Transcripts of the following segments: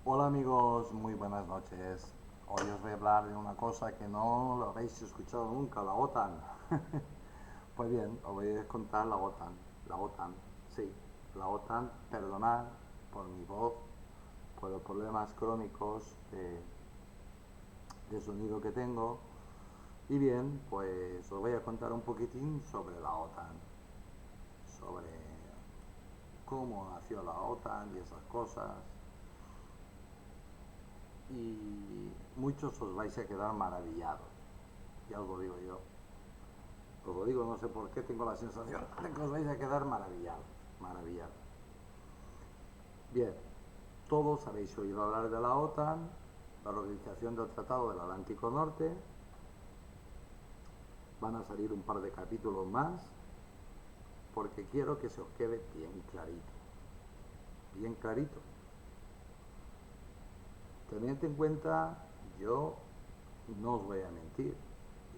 Hola amigos, muy buenas noches. Hoy os voy a hablar de una cosa que no lo habéis escuchado nunca, la OTAN. Pues bien, os voy a contar la OTAN. La OTAN, sí, la OTAN, perdonad por mi voz, por los problemas crónicos de sonido que tengo. Y bien, pues os voy a contar un poquitín sobre la OTAN, sobre cómo nació la OTAN y esas cosas. Y muchos os vais a quedar maravillados, ya os lo digo yo. Os lo digo, no sé por qué tengo la sensación de que os vais a quedar maravillados, maravillados. Bien, todos habéis oído hablar de la OTAN, la Organización del Tratado del Atlántico Norte. Van a salir un par de capítulos más porque quiero que se os quede bien clarito, bien clarito. Tened en cuenta, yo no os voy a mentir,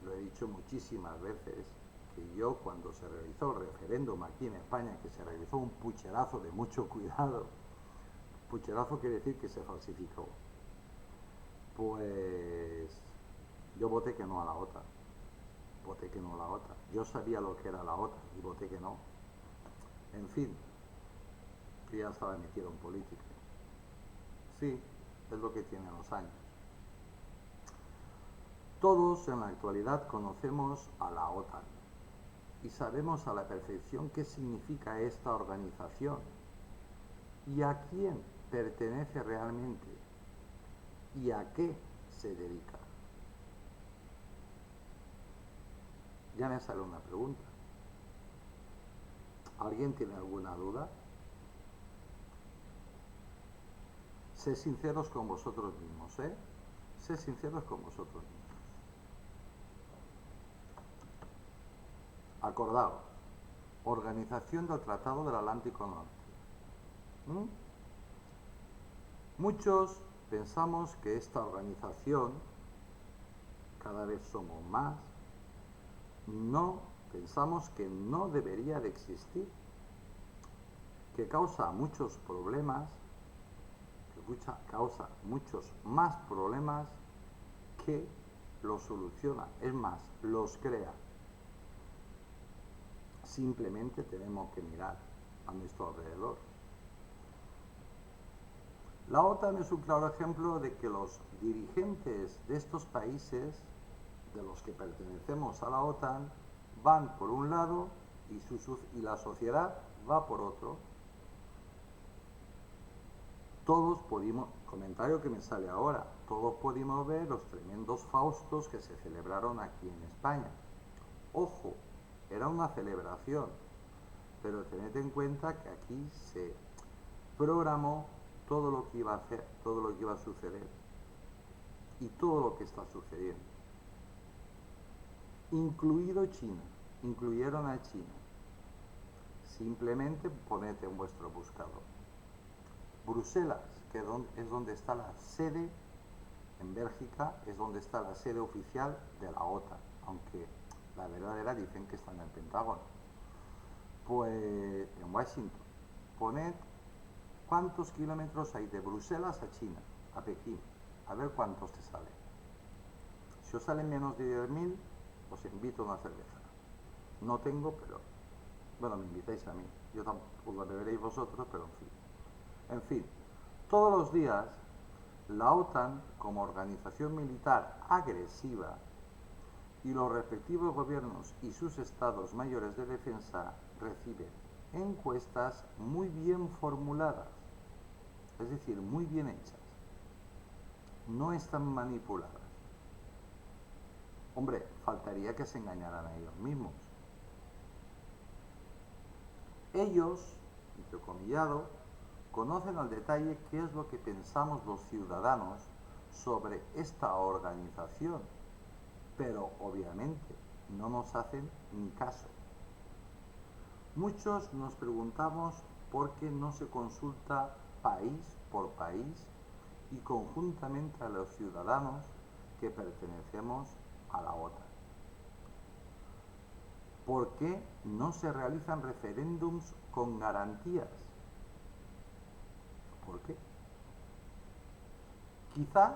y lo he dicho muchísimas veces, que yo cuando se realizó el referéndum aquí en España, que se realizó un pucherazo de mucho cuidado, pucherazo quiere decir que se falsificó, pues yo voté que no a la OTAN, voté que no a la OTAN. Yo sabía lo que era la OTAN y voté que no. En fin, yo ya estaba metido en política. Sí, es lo que tienen los años. Todos en la actualidad conocemos a la OTAN y sabemos a la perfección qué significa esta organización y a quién pertenece realmente y a qué se dedica. Ya me sale una pregunta. ¿Alguien tiene alguna duda? Sé sinceros con vosotros mismos, ¿eh? Sé sinceros con vosotros mismos. Acordaos, Organización del Tratado del Atlántico Norte. ¿Mm? Muchos pensamos que esta organización, cada vez somos más, no pensamos que no debería de existir, que causa muchos problemas, que causa muchos más problemas que los soluciona, es más, los crea. Simplemente tenemos que mirar a nuestro alrededor. La OTAN es un claro ejemplo de que los dirigentes de estos países, de los que pertenecemos a la OTAN, van por un lado y la sociedad va por otro. Todos pudimos, comentario que me sale ahora, todos pudimos ver los tremendos faustos que se celebraron aquí en España. Ojo, era una celebración, pero tened en cuenta que aquí se programó todo lo que iba a hacer, todo lo que iba a suceder y todo lo que está sucediendo, incluido China, incluyeron a China. Simplemente poned en vuestro buscador Bruselas, que es donde está la sede, en Bélgica es donde está la sede oficial de la OTAN, aunque la verdadera dicen que está en el Pentágono. Pues en Washington, poned cuántos kilómetros hay de Bruselas a China, a Pekín, a ver cuántos te salen. Si os salen menos de 10.000, os invito a una cerveza. No tengo, pero bueno, me invitáis a mí. Yo tampoco la beberéis vosotros, pero en fin. En fin, todos los días la OTAN, como organización militar agresiva, y los respectivos gobiernos y sus estados mayores de defensa reciben encuestas muy bien formuladas, es decir, muy bien hechas, no están manipuladas. Hombre, faltaría que se engañaran a ellos mismos. Ellos, entrecomillado, conocen al detalle qué es lo que pensamos los ciudadanos sobre esta organización, pero obviamente no nos hacen ni caso. Muchos nos preguntamos por qué no se consulta país por país y conjuntamente a los ciudadanos que pertenecemos a la OTAN. ¿Por qué no se realizan referéndums con garantías? ¿Por qué? Quizás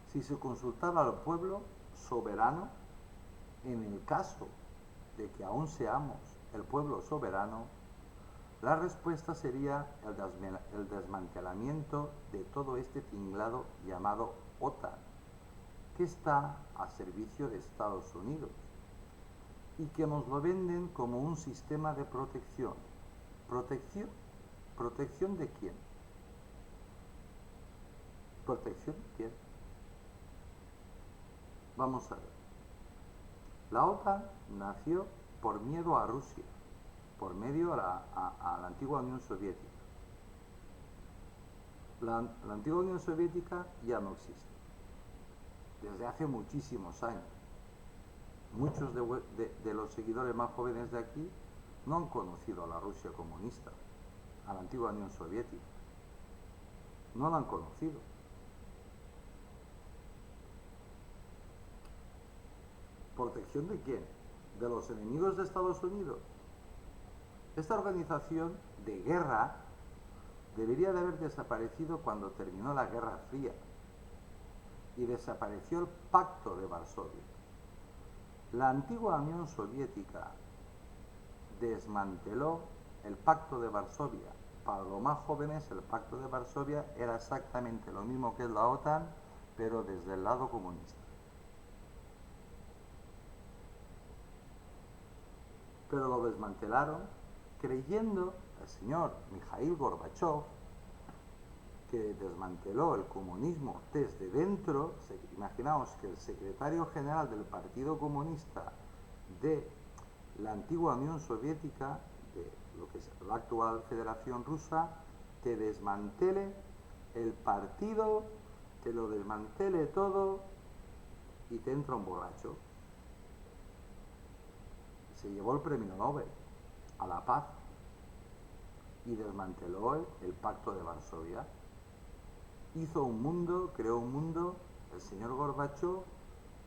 si se consultara al pueblo soberano, en el caso de que aún seamos el pueblo soberano, la respuesta sería el desmantelamiento de todo este tinglado llamado OTAN, que está a servicio de Estados Unidos y que nos lo venden como un sistema de protección. ¿Protección? ¿Protección de quién? ¿Protección de quién? Vamos a ver. La OTAN nació por miedo a Rusia, por medio a la antigua Unión Soviética. La antigua Unión Soviética ya no existe, desde hace muchísimos años. Muchos de los seguidores más jóvenes de aquí no han conocido a la Rusia comunista, a la antigua Unión Soviética. No la han conocido. ¿Protección de quién? ¿De los enemigos de Estados Unidos? Esta organización de guerra debería de haber desaparecido cuando terminó la Guerra Fría y desapareció el Pacto de Varsovia. La antigua Unión Soviética desmanteló el Pacto de Varsovia. Para los más jóvenes, el Pacto de Varsovia era exactamente lo mismo que es la OTAN, pero desde el lado comunista. Pero lo desmantelaron creyendo el señor Mikhail Gorbachev, que desmanteló el comunismo desde dentro. Imaginaos que el secretario general del Partido Comunista de la antigua Unión Soviética, de lo que es la actual Federación Rusa, te desmantele el partido, te lo desmantele todo y te entra un borracho. Se llevó el premio Nobel a la paz y desmanteló el Pacto de Varsovia. Hizo un mundo, creó un mundo, el señor Gorbachev,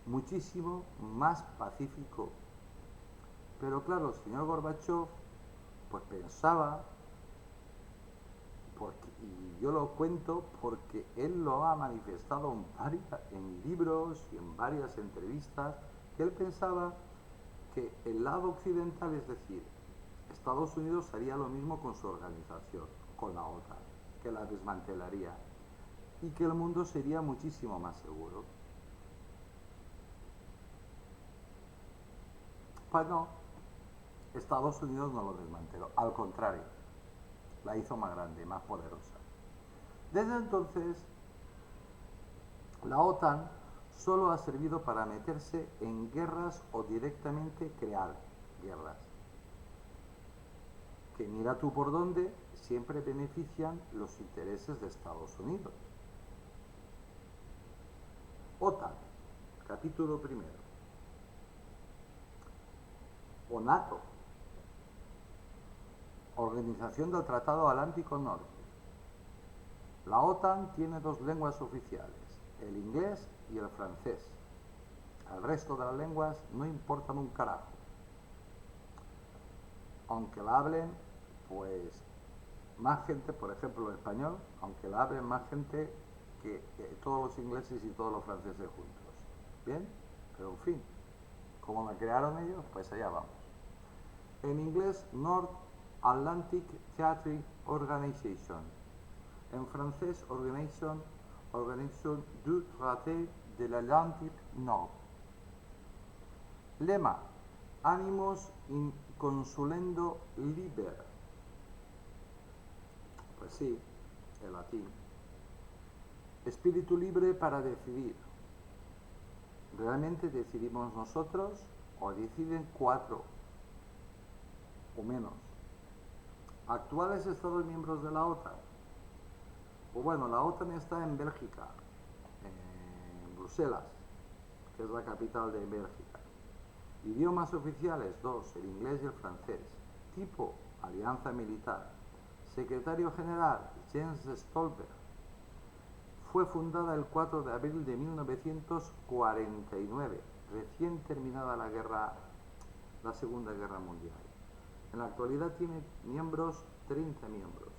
muchísimo más pacífico. Pero claro, el señor Gorbachev pues pensaba, y yo lo cuento porque él lo ha manifestado en libros y en varias entrevistas, que él pensaba que el lado occidental, es decir, Estados Unidos, haría lo mismo con su organización, con la OTAN, que la desmantelaría y que el mundo sería muchísimo más seguro. Pues no, Estados Unidos no lo desmanteló, al contrario, la hizo más grande, más poderosa. Desde entonces, la OTAN solo ha servido para meterse en guerras o directamente crear guerras, que mira tú por dónde siempre benefician los intereses de Estados Unidos. OTAN, capítulo primero. O NATO, Organización del Tratado Atlántico Norte. La OTAN tiene dos lenguas oficiales, el inglés y el francés. El resto de las lenguas no importan un carajo. Aunque la hablen, pues, más gente, por ejemplo el español, aunque la hablen más gente que todos los ingleses y todos los franceses juntos. ¿Bien? Pero en fin, como la crearon ellos, pues allá vamos. En inglés, North Atlantic Treaty Organization. En francés, Organisation du Traité de l'Atlantique Nord. Lema: Animus in consulendo liber. Pues sí, el latín. Espíritu libre para decidir. ¿Realmente decidimos nosotros o deciden cuatro o menos? ¿Actuales Estados miembros de la OTAN? Pues bueno, la OTAN está en Bélgica, en Bruselas, que es la capital de Bélgica. Idiomas oficiales, dos, el inglés y el francés. Tipo: alianza militar. Secretario general: Jens Stoltenberg. Fue fundada el 4 de abril de 1949, recién terminada la Segunda Guerra Mundial. En la actualidad tiene 30 miembros.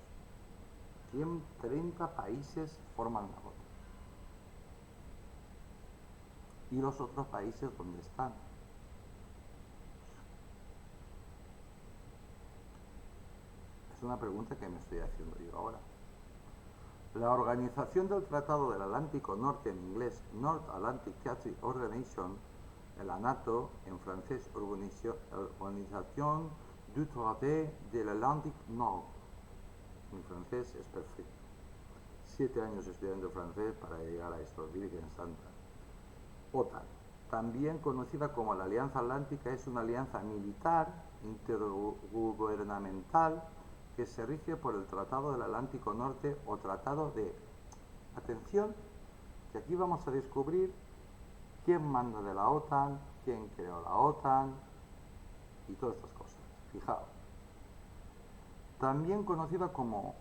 30 países forman la OTAN. y los otros países dónde están. Es una pregunta que me estoy haciendo yo ahora. La organización del Tratado del Atlántico Norte, en inglés North Atlantic Treaty Organization, la NATO, en francés Organisation du Traité de l'Atlantique Nord. Mi francés es perfecto. 7 años estudiando francés para llegar a esto, Virgen Santa. OTAN, también conocida como la Alianza Atlántica, es una alianza militar intergubernamental que se rige por el Tratado del Atlántico Norte o Tratado de... Atención, que aquí vamos a descubrir quién manda de la OTAN, quién creó la OTAN y todas estas cosas. Fijaos. También conocida como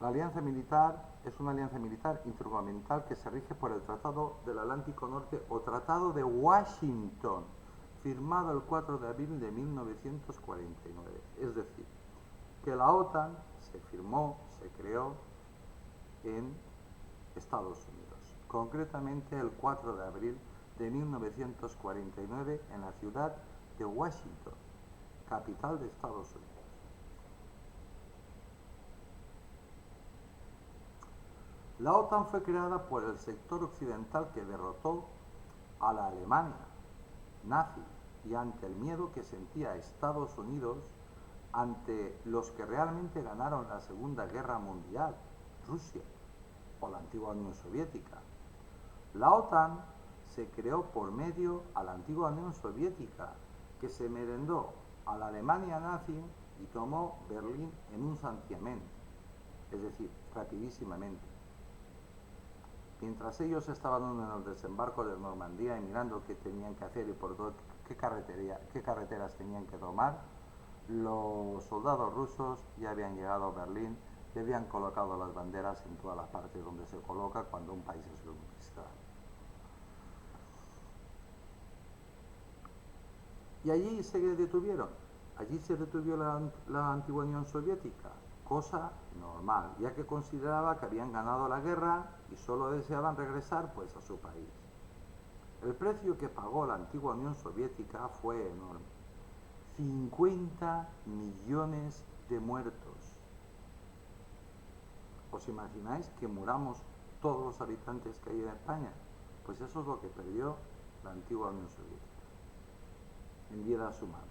la alianza militar, es una alianza militar intergubernamental que se rige por el Tratado del Atlántico Norte o Tratado de Washington, firmado el 4 de abril de 1949. Es decir, que la OTAN se firmó, se creó en Estados Unidos, concretamente el 4 de abril de 1949 en la ciudad de Washington, capital de Estados Unidos. La OTAN fue creada por el sector occidental que derrotó a la Alemania nazi y ante el miedo que sentía Estados Unidos ante los que realmente ganaron la Segunda Guerra Mundial, Rusia o la antigua Unión Soviética. La OTAN se creó por medio a la antigua Unión Soviética, que se merendó a la Alemania nazi y tomó Berlín en un santiamén, es decir, rapidísimamente. Mientras ellos estaban en el desembarco de Normandía y mirando qué tenían que hacer y por qué carreteras tenían que tomar, los soldados rusos ya habían llegado a Berlín y habían colocado las banderas en todas las partes donde se coloca cuando un país es conquistado. Y allí se detuvieron. Allí se detuvo la antigua Unión Soviética, cosa normal, ya que consideraba que habían ganado la guerra y solo deseaban regresar pues a su país. El precio que pagó la antigua Unión Soviética fue enorme. 50 millones de muertos. ¿Os imagináis que muramos todos los habitantes que hay en España? Pues eso es lo que perdió la antigua Unión Soviética en vidas humanas.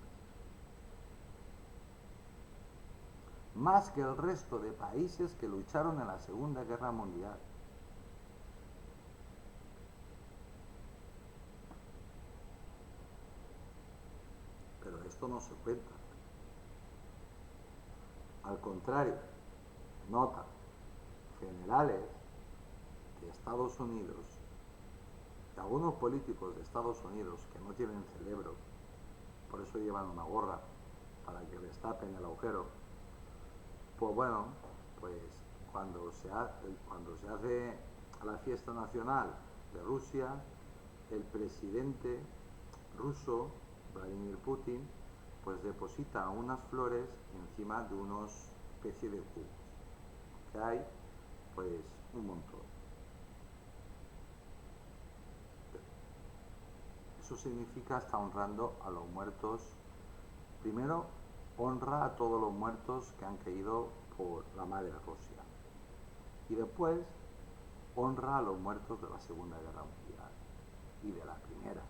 Más que el resto de países que lucharon en la Segunda Guerra Mundial. Pero esto no se cuenta. Al contrario, nota, generales de Estados Unidos y algunos políticos de Estados Unidos que no tienen cerebro, por eso llevan una gorra para que les tapen el agujero, pues bueno, pues cuando se hace la fiesta nacional de Rusia, el presidente ruso, Vladimir Putin, pues deposita unas flores encima de unos especie de cubos, que hay pues un montón. Eso significa está honrando a los muertos. Primero, honra a todos los muertos que han caído por la madre Rusia. Y después, honra a los muertos de la Segunda Guerra Mundial y de la Primera,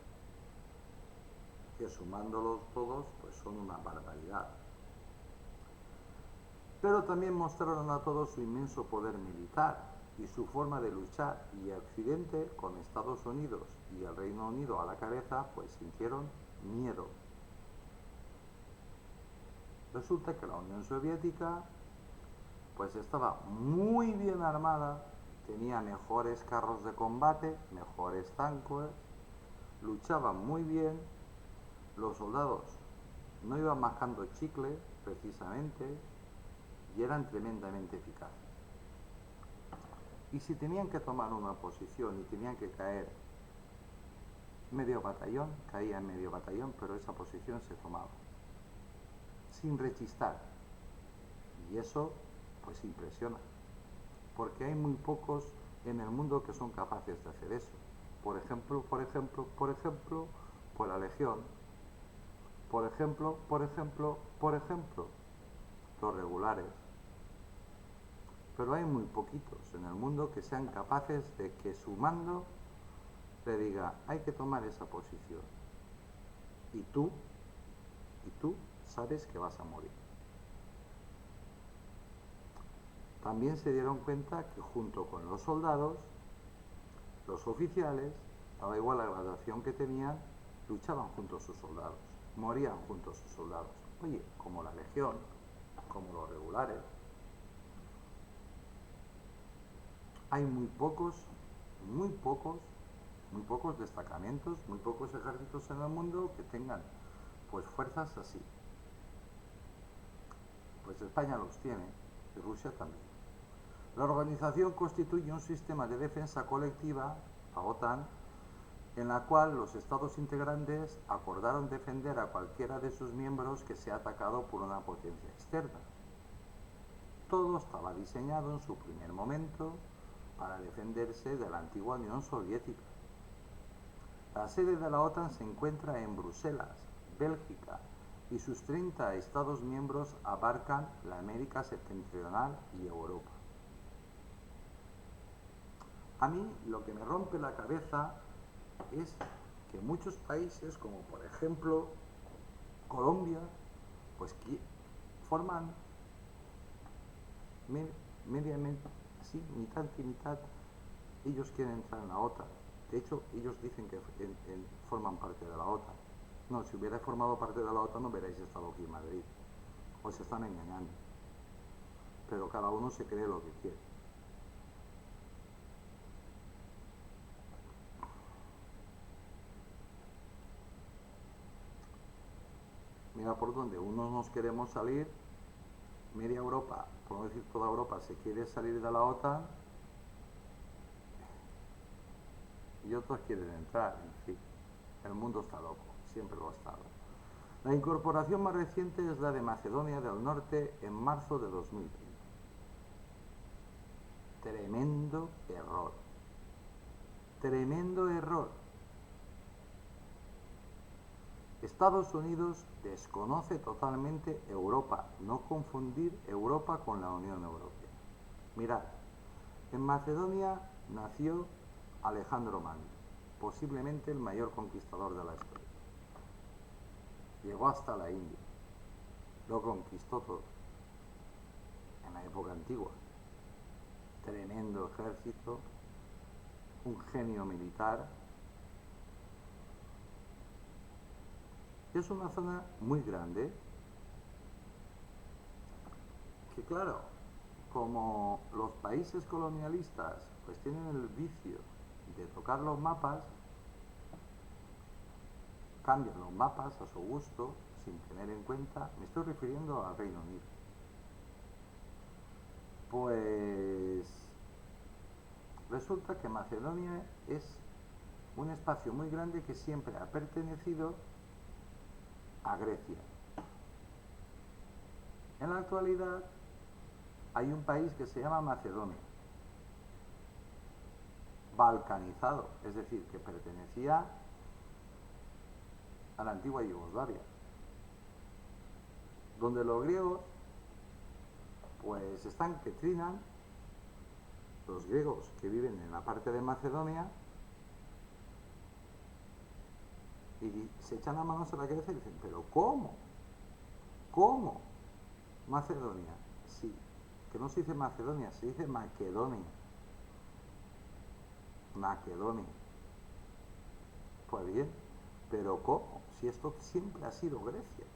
que sumándolos todos, pues son una barbaridad. Pero también mostraron a todos su inmenso poder militar y su forma de luchar, y Occidente, con Estados Unidos y el Reino Unido a la cabeza, pues sintieron miedo. Resulta que la Unión Soviética pues estaba muy bien armada, tenía mejores carros de combate, mejores tanques, luchaban muy bien, los soldados no iban mascando chicle precisamente y eran tremendamente eficaces. Y si tenían que tomar una posición y tenían que caer medio batallón, caía en medio batallón, pero esa posición se tomaba sin rechistar. Y eso pues impresiona, porque hay muy pocos en el mundo que son capaces de hacer eso. por ejemplo, pues la Legión, por ejemplo, los regulares. Pero hay muy poquitos en el mundo que sean capaces de que su mando le diga, hay que tomar esa posición. Y tú sabes que vas a morir. También se dieron cuenta que junto con los soldados, los oficiales, daba igual la graduación que tenían, luchaban junto a sus soldados, morían junto a sus soldados. Oye, como la Legión, como los regulares, hay muy pocos destacamentos, muy pocos ejércitos en el mundo que tengan pues fuerzas así. Pues España los tiene y Rusia también. La organización constituye un sistema de defensa colectiva, la OTAN, en la cual los estados integrantes acordaron defender a cualquiera de sus miembros que sea atacado por una potencia externa. Todo estaba diseñado en su primer momento para defenderse de la antigua Unión Soviética. La sede de la OTAN se encuentra en Bruselas, Bélgica, y sus 30 estados miembros abarcan la América septentrional y Europa. A mí lo que me rompe la cabeza es que muchos países, como por ejemplo Colombia, pues forman mediamente, así, mitad y mitad, ellos quieren entrar en la OTAN. De hecho, ellos dicen que forman parte de la OTAN. No, si hubiera formado parte de la OTAN no hubierais estado aquí en Madrid. Os están engañando. Pero cada uno se cree lo que quiere. Mira por dónde unos nos queremos salir, media Europa, por no decir toda Europa, se quiere salir de la OTAN y otros quieren entrar. En fin, el mundo está loco, siempre lo ha estado. La incorporación más reciente es la de Macedonia del Norte en marzo de 2020. Tremendo error. Tremendo error. Estados Unidos desconoce totalmente Europa, no confundir Europa con la Unión Europea. Mirad, en Macedonia nació Alejandro Magno, posiblemente el mayor conquistador de la historia. Llegó hasta la India, lo conquistó todo, en la época antigua. Tremendo ejército, un genio militar. Es una zona muy grande que, claro, como los países colonialistas pues tienen el vicio de tocar los mapas, cambian los mapas a su gusto sin tener en cuenta, me estoy refiriendo al Reino Unido, pues resulta que Macedonia es un espacio muy grande que siempre ha pertenecido a Grecia. En la actualidad hay un país que se llama Macedonia, balcanizado, es decir, que pertenecía a la antigua Yugoslavia, donde los griegos pues están que trinan, los griegos que viven en la parte de Macedonia, y se echan las manos a la cabeza y dicen, pero ¿cómo? ¿Cómo? Macedonia, sí, que no se dice Macedonia, se dice Maquedonia. Maquedonia. Pues bien, pero ¿cómo? Si esto siempre ha sido Grecia.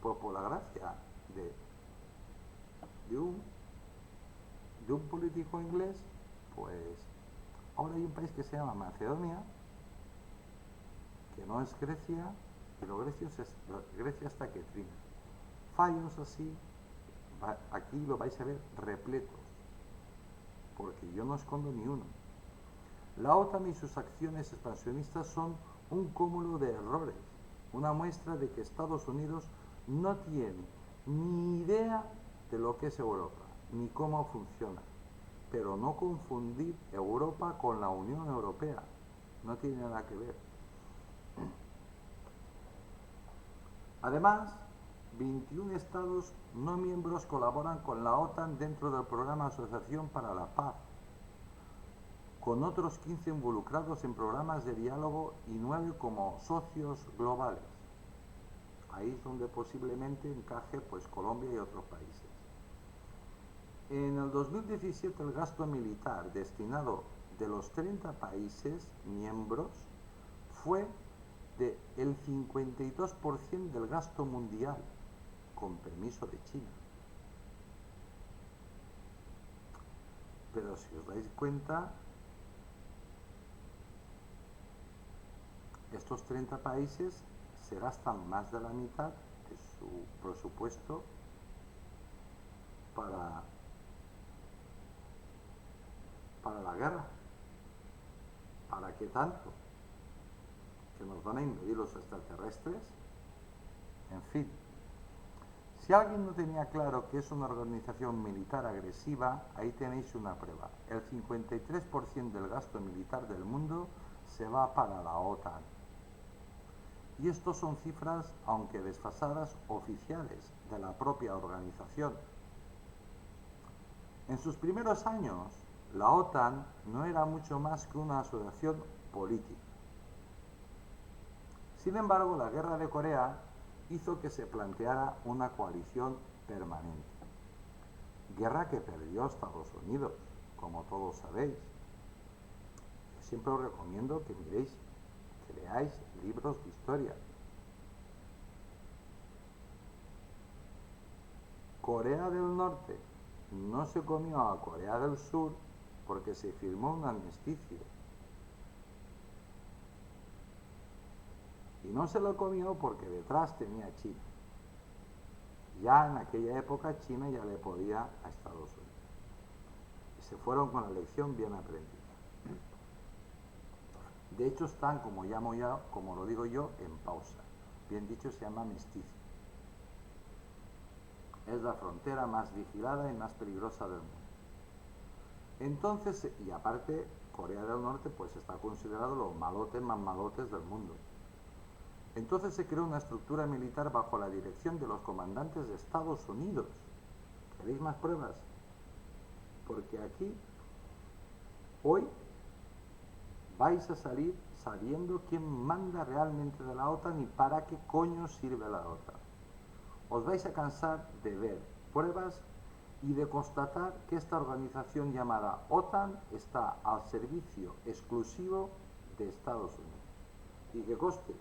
Pues por la gracia de un político inglés, pues ahora hay un país que se llama Macedonia, que no es Grecia, y Grecia está que trina. Fallos así, aquí lo vais a ver repletos, porque yo no escondo ni uno. La OTAN y sus acciones expansionistas son un cúmulo de errores, una muestra de que Estados Unidos no tiene ni idea de lo que es Europa, ni cómo funciona. pero no confundir Europa con la Unión Europea. No tiene nada que ver. Además, 21 estados no miembros colaboran con la OTAN dentro del programa Asociación para la Paz, con otros 15 involucrados en programas de diálogo y 9 como socios globales. Ahí es donde posiblemente encaje pues Colombia y otros países. En el 2017 el gasto militar destinado de los 30 países miembros fue del 52% del gasto mundial, con permiso de China. Pero si os dais cuenta, estos 30 países se gastan más de la mitad de su presupuesto para la guerra. ¿Para qué tanto? ¿Que nos van a invadir los extraterrestres? En fin, si alguien no tenía claro que es una organización militar agresiva, ahí tenéis una prueba. El 53% del gasto militar del mundo se va para la OTAN. Y estos son cifras, aunque desfasadas, oficiales de la propia organización. En sus primeros años, la OTAN no era mucho más que una asociación política. Sin embargo, la guerra de Corea hizo que se planteara una coalición permanente. Guerra que perdió Estados Unidos, como todos sabéis. Yo siempre os recomiendo que miréis, que leáis libros de historia. Corea del Norte no se comió a Corea del Sur porque se firmó un armisticio. Y no se lo comió porque detrás tenía China. Ya en aquella época China ya le podía a Estados Unidos. Y se fueron con la lección bien aprendida. De hecho están, como lo digo yo, en pausa. Bien dicho, se llama armisticio. Es la frontera más vigilada y más peligrosa del mundo. Entonces, y aparte, Corea del Norte pues está considerado los malotes más malotes del mundo. Entonces se creó una estructura militar bajo la dirección de los comandantes de Estados Unidos. ¿Queréis más pruebas? Porque aquí, hoy, vais a salir sabiendo quién manda realmente de la OTAN y para qué coño sirve la OTAN. Os vais a cansar de ver pruebas y de constatar que esta organización llamada OTAN está al servicio exclusivo de Estados Unidos. Y que conste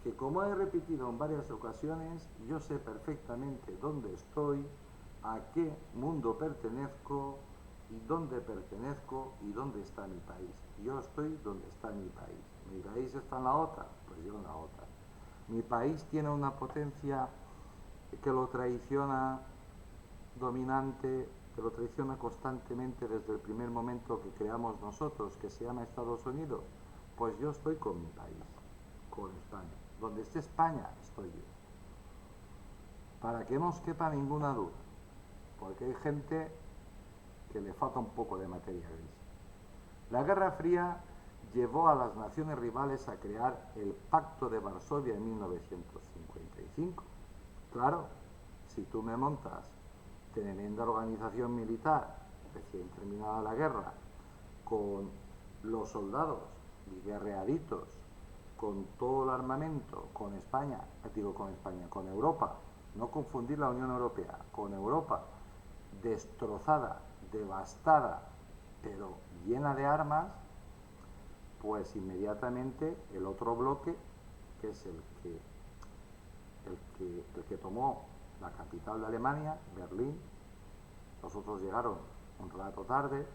que, como he repetido en varias ocasiones, yo sé perfectamente dónde estoy, a qué mundo pertenezco y dónde pertenezco y dónde está mi país. Yo estoy donde está mi país. ¿Mi país está en la OTAN? Pues yo en la OTAN. Mi país tiene una potencia que lo traiciona dominante, que lo traiciona constantemente desde el primer momento que creamos nosotros, que se llama Estados Unidos. Pues yo estoy con mi país, con España. Donde esté España, estoy yo. Para que no os quepa ninguna duda, porque hay gente que le falta un poco de materia gris. La Guerra Fría llevó a las naciones rivales a crear el Pacto de Varsovia en 1955. Claro, si tú me montas tremenda organización militar, recién terminada la guerra, con los soldados y guerreaditos, con todo el armamento, con Europa, no confundir la Unión Europea, con Europa destrozada, devastada, pero llena de armas, pues inmediatamente el otro bloque, que es el que tomó la capital de Alemania, Berlín, los otros llegaron un rato tarde,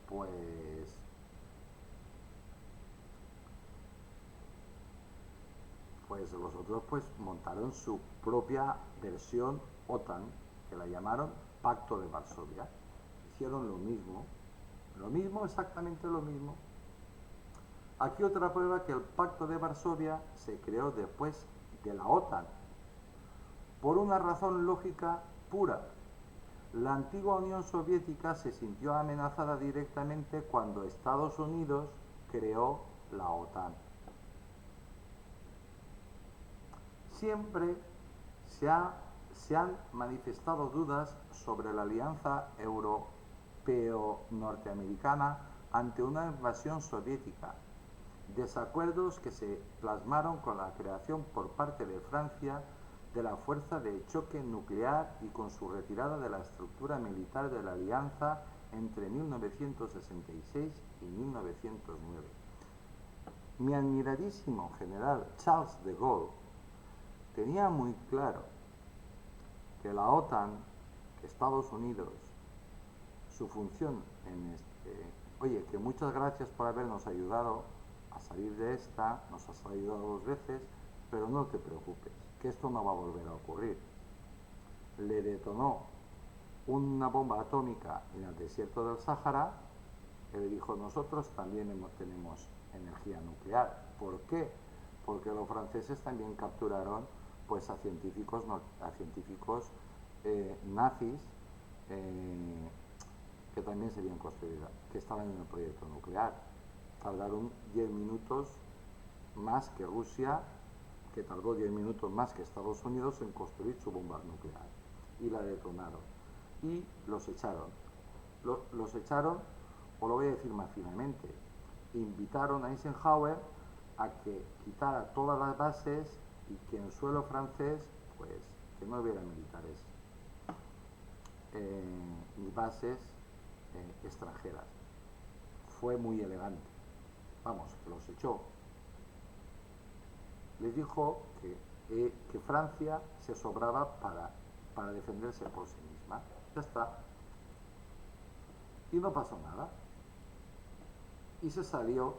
pues los otros pues montaron su propia versión OTAN, que la llamaron Pacto de Varsovia. Hicieron lo mismo, exactamente lo mismo. Aquí otra prueba que el Pacto de Varsovia se creó después de la OTAN, por una razón lógica pura, La antigua Unión Soviética se sintió amenazada directamente cuando Estados Unidos creó la OTAN. Siempre se han manifestado dudas sobre la alianza europeo-norteamericana ante una invasión soviética, desacuerdos que se plasmaron con la creación por parte de Francia de la fuerza de choque nuclear y con su retirada de la estructura militar de la alianza entre 1966 y 1909. Mi admiradísimo general Charles de Gaulle tenía muy claro que la OTAN, que Estados Unidos, su función oye, que muchas gracias por habernos ayudado a salir de esta, nos has ayudado 2 veces, pero no te preocupes, que esto no va a volver a ocurrir. Le detonó una bomba atómica en el desierto del Sáhara y le dijo, nosotros también tenemos energía nuclear. ¿Por qué? Porque los franceses también capturaron pues a científicos nazis que también se habían construido, que estaban en el proyecto nuclear. Tardaron 10 minutos más que Rusia, que tardó 10 minutos más que Estados Unidos en construir su bomba nuclear. Y la detonaron. Y los echaron. Los echaron, o lo voy a decir más finamente, invitaron a Eisenhower a que quitara todas las bases y que en suelo francés, pues, que no hubiera militares ni bases extranjeras. Fue muy elegante. Vamos, que los echó. Les dijo que Francia se sobraba para defenderse por sí misma. Ya está. Y no pasó nada. Y se salió.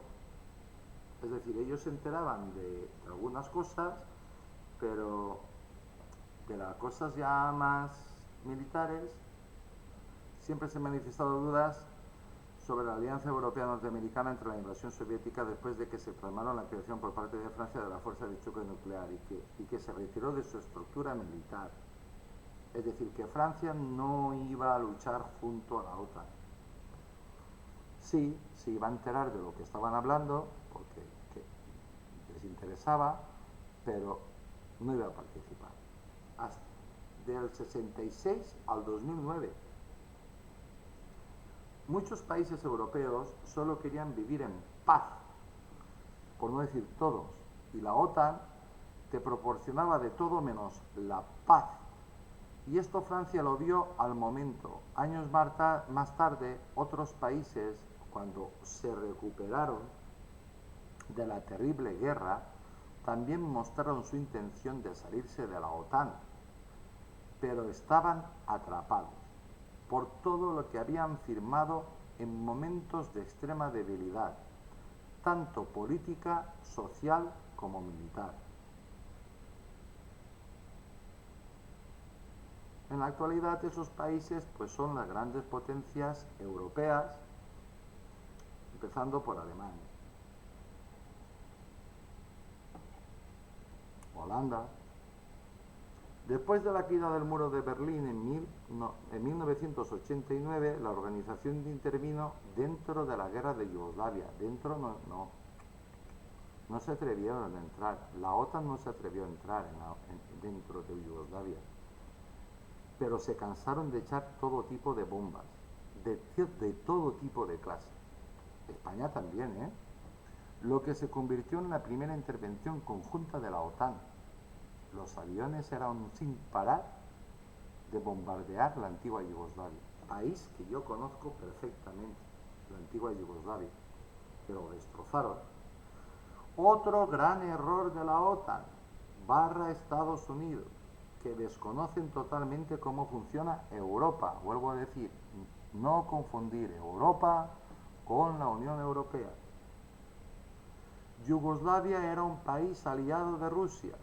Es decir, ellos se enteraban de algunas cosas, pero de las cosas ya más militares siempre se han manifestado dudas sobre la alianza europea norteamericana entre la invasión soviética después de que se plasmaron la creación por parte de Francia de la fuerza de choque nuclear y que se retiró de su estructura militar. Es decir, que Francia no iba a luchar junto a la OTAN. Sí, se iba a enterar de lo que estaban hablando, porque les interesaba, pero no iba a participar. Hasta del 66 al 2009. Muchos países europeos solo querían vivir en paz, por no decir todos, y la OTAN te proporcionaba de todo menos la paz. Y esto Francia lo vio al momento. Años más tarde, otros países, cuando se recuperaron de la terrible guerra, también mostraron su intención de salirse de la OTAN, pero estaban atrapados por todo lo que habían firmado en momentos de extrema debilidad, tanto política, social como militar. En la actualidad esos países pues son las grandes potencias europeas, empezando por Alemania, Holanda. Después de la caída del muro de Berlín en 1989, la organización intervino dentro de la guerra de Yugoslavia. Dentro no se atrevieron a entrar. La OTAN no se atrevió a entrar dentro de Yugoslavia. Pero se cansaron de echar todo tipo de bombas, de todo tipo de clase. España también, ¿eh? Lo que se convirtió en la primera intervención conjunta de la OTAN. Los aviones eran sin parar de bombardear la antigua Yugoslavia, país que yo conozco perfectamente, la antigua Yugoslavia, que lo destrozaron. Otro gran error de la OTAN / Estados Unidos, que desconocen totalmente cómo funciona Europa. Vuelvo a decir, no confundir Europa con la Unión Europea. Yugoslavia era un país aliado de Rusia.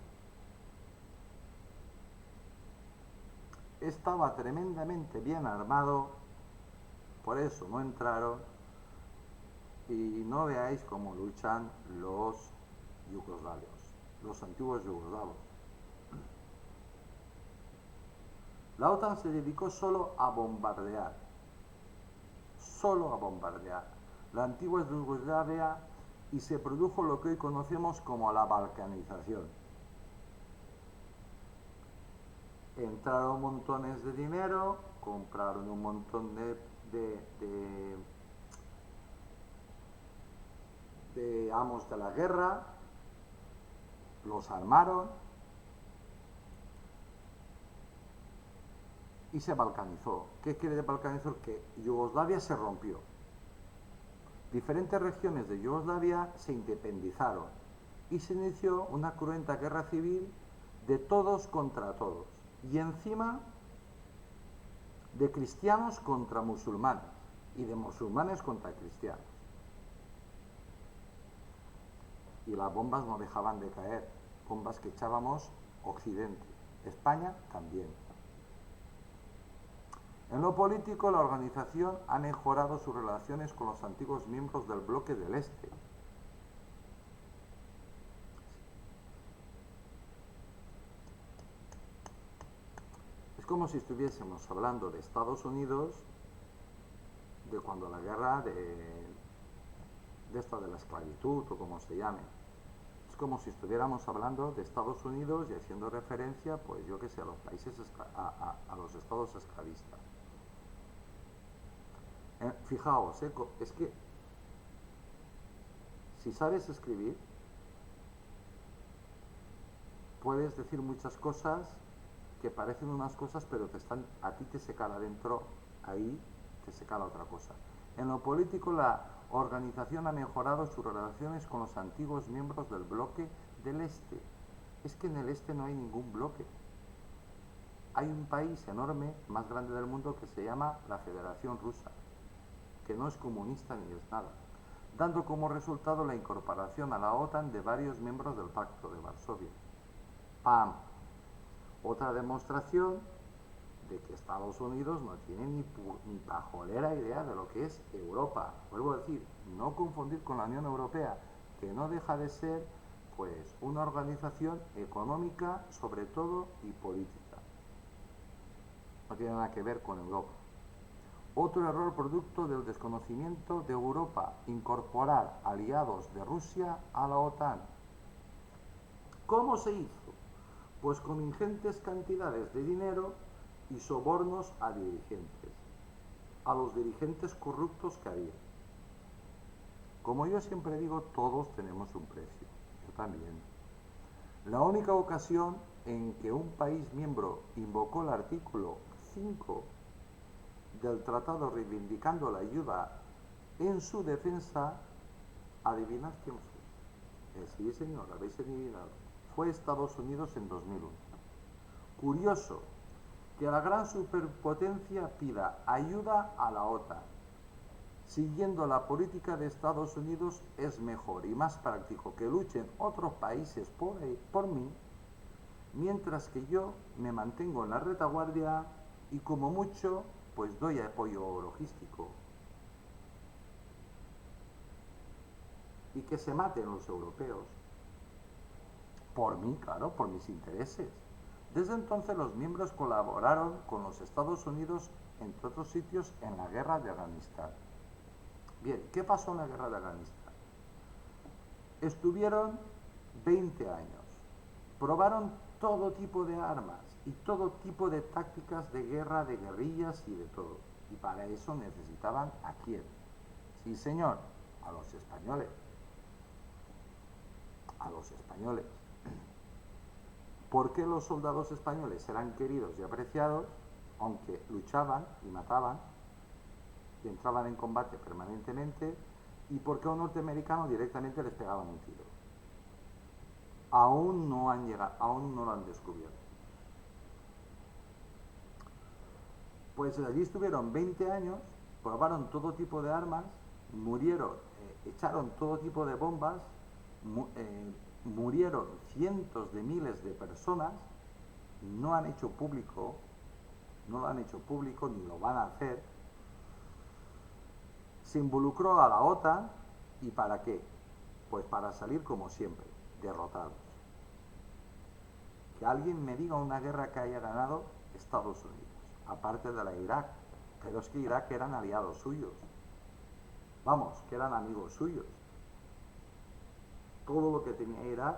Estaba tremendamente bien armado, por eso no entraron, y no veáis cómo luchan los yugoslavios, los antiguos yugoslavos. La OTAN se dedicó solo a bombardear la antigua Yugoslavia y se produjo lo que hoy conocemos como la balcanización. Entraron montones de dinero, compraron un montón de amos de la guerra, los armaron y se balcanizó. ¿Qué quiere decir balcanizar? Que Yugoslavia se rompió. Diferentes regiones de Yugoslavia se independizaron y se inició una cruenta guerra civil de todos contra todos. Y encima de cristianos contra musulmanes y de musulmanes contra cristianos. Y las bombas no dejaban de caer, bombas que echábamos Occidente, España también. En lo político, la organización ha mejorado sus relaciones con los antiguos miembros del bloque del Este. Es como si estuviésemos hablando de Estados Unidos, de cuando la guerra de la esclavitud o como se llame. Es como si estuviéramos hablando de Estados Unidos y haciendo referencia, pues yo que sé, a los países, a los estados esclavistas. Fijaos, es que si sabes escribir, puedes decir muchas cosas que parecen unas cosas, pero a ti te se cala adentro, ahí te se cala otra cosa. En lo político, la organización ha mejorado sus relaciones con los antiguos miembros del bloque del Este. Es que en el Este no hay ningún bloque. Hay un país enorme, más grande del mundo, que se llama la Federación Rusa, que no es comunista ni es nada, dando como resultado la incorporación a la OTAN de varios miembros del Pacto de Varsovia. ¡Pam! Otra demostración de que Estados Unidos no tiene ni pajolera idea de lo que es Europa. Vuelvo a decir, no confundir con la Unión Europea, que no deja de ser pues una organización económica sobre todo y política. No tiene nada que ver con Europa. Otro error producto del desconocimiento de Europa, incorporar aliados de Rusia a la OTAN. ¿Cómo se hizo? Pues con ingentes cantidades de dinero y sobornos a dirigentes, a los dirigentes corruptos que había. Como yo siempre digo, todos tenemos un precio, yo también. La única ocasión en que un país miembro invocó el artículo 5 del tratado reivindicando la ayuda en su defensa, adivinad quién fue. Sí, señor, habéis adivinado. Fue Estados Unidos en 2001. Curioso que la gran superpotencia pida ayuda a la OTAN. Siguiendo la política de Estados Unidos es mejor y más práctico que luchen otros países por mí, mientras que yo me mantengo en la retaguardia y como mucho pues doy apoyo logístico. Y que se maten los europeos. Por mí, claro, por mis intereses. Desde entonces los miembros colaboraron con los Estados Unidos, entre otros sitios, en la guerra de Afganistán. Bien, ¿qué pasó en la guerra de Afganistán? Estuvieron 20 años. Probaron todo tipo de armas y todo tipo de tácticas de guerra, de guerrillas y de todo. Y para eso necesitaban ¿a quién? Sí, señor, a los españoles. A los españoles. ¿Por qué los soldados españoles eran queridos y apreciados, aunque luchaban y mataban y entraban en combate permanentemente? ¿Y por qué a un norteamericano directamente les pegaban un tiro? Aún no han llegado, aún no lo han descubierto. Pues allí estuvieron 20 años, probaron todo tipo de armas, murieron, echaron todo tipo de bombas, murieron cientos de miles de personas, no lo han hecho público ni lo van a hacer. Se involucró a la OTAN y ¿para qué? Pues para salir como siempre, derrotados. Que alguien me diga una guerra que haya ganado, Estados Unidos, aparte de la Irak. Pero es que Irak eran aliados suyos. Vamos, que eran amigos suyos. Todo lo que tenía Irak,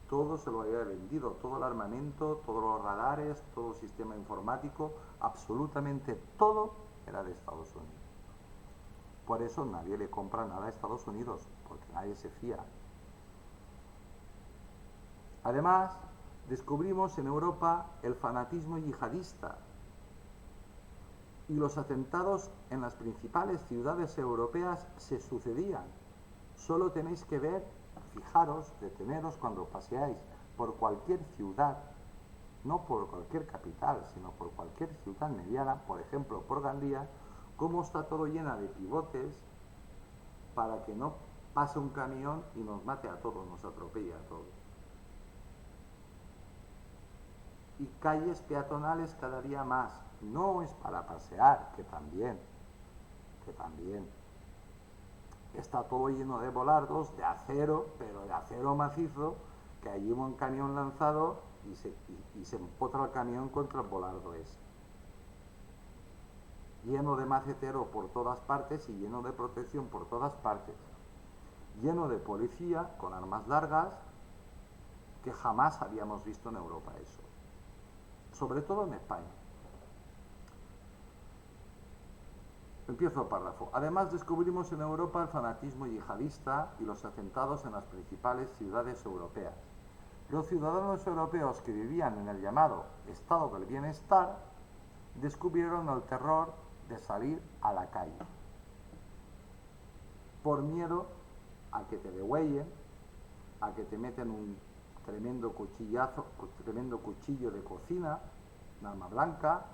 todo se lo había vendido, todo el armamento, todos los radares, todo el sistema informático, absolutamente todo era de Estados Unidos. Por eso nadie le compra nada a Estados Unidos, porque nadie se fía. Además, descubrimos en Europa el fanatismo yihadista y los atentados en las principales ciudades europeas se sucedían. Solo tenéis que ver, fijaros, deteneros cuando paseáis por cualquier ciudad, no por cualquier capital, sino por cualquier ciudad mediana, por ejemplo por Gandía, cómo está todo llena de pivotes para que no pase un camión y nos mate a todos, nos atropelle a todos. Y calles peatonales cada día más. No es para pasear, que también. Está todo lleno de volardos, de acero, pero de acero macizo, que allí un camión lanzado y se empotra el camión contra el volardo ese. Lleno de macetero por todas partes y lleno de protección por todas partes. Lleno de policía con armas largas, que jamás habíamos visto en Europa eso. Sobre todo en España. Empiezo el párrafo. Además descubrimos en Europa el fanatismo yihadista y los atentados en las principales ciudades europeas. Los ciudadanos europeos que vivían en el llamado estado del bienestar descubrieron el terror de salir a la calle por miedo a que te degüellen, a que te meten un tremendo cuchillo de cocina, un arma blanca,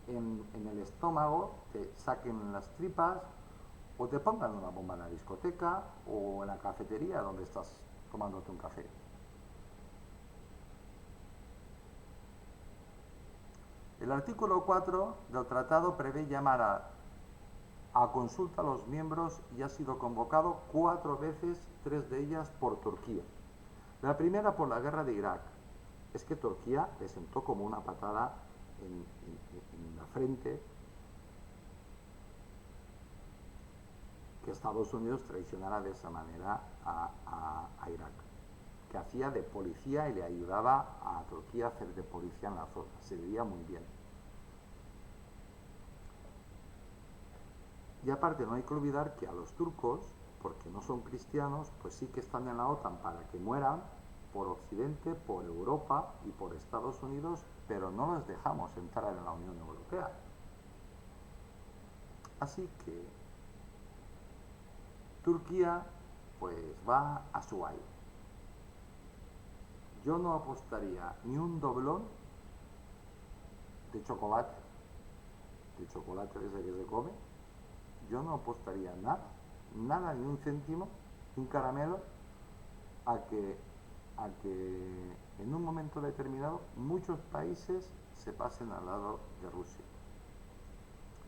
en el estómago, te saquen las tripas o te pongan una bomba en la discoteca o en la cafetería donde estás tomándote un café. El artículo 4 del tratado prevé llamar a consulta a los miembros y ha sido convocado 4 veces, 3 de ellas por Turquía. La primera por la guerra de Irak. Es que Turquía le sentó como una patada en la frente que Estados Unidos traicionara de esa manera a Irak, que hacía de policía y le ayudaba a Turquía a hacer de policía en la zona. Se veía muy bien. Y aparte no hay que olvidar que a los turcos, porque no son cristianos, pues sí que están en la OTAN para que mueran por Occidente, por Europa y por Estados Unidos, pero no les dejamos entrar en la Unión Europea. Así que Turquía pues va a su aire. Yo no apostaría ni un doblón de chocolate ese que se come. Yo no apostaría nada, ni un céntimo, un caramelo, a que en un momento determinado muchos países se pasen al lado de Rusia.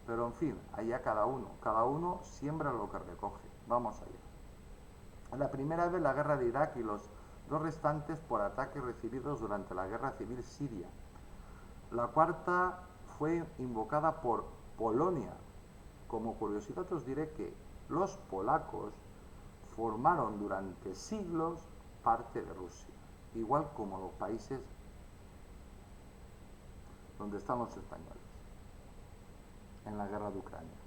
Pero en fin, allá cada uno siembra lo que recoge. Vamos allá. La primera vez la guerra de Irak y los 2 restantes por ataques recibidos durante la guerra civil siria. La cuarta fue invocada por Polonia. Como curiosidad os diré que los polacos formaron durante siglos parte de Rusia, igual como los países donde están los españoles en la guerra de Ucrania,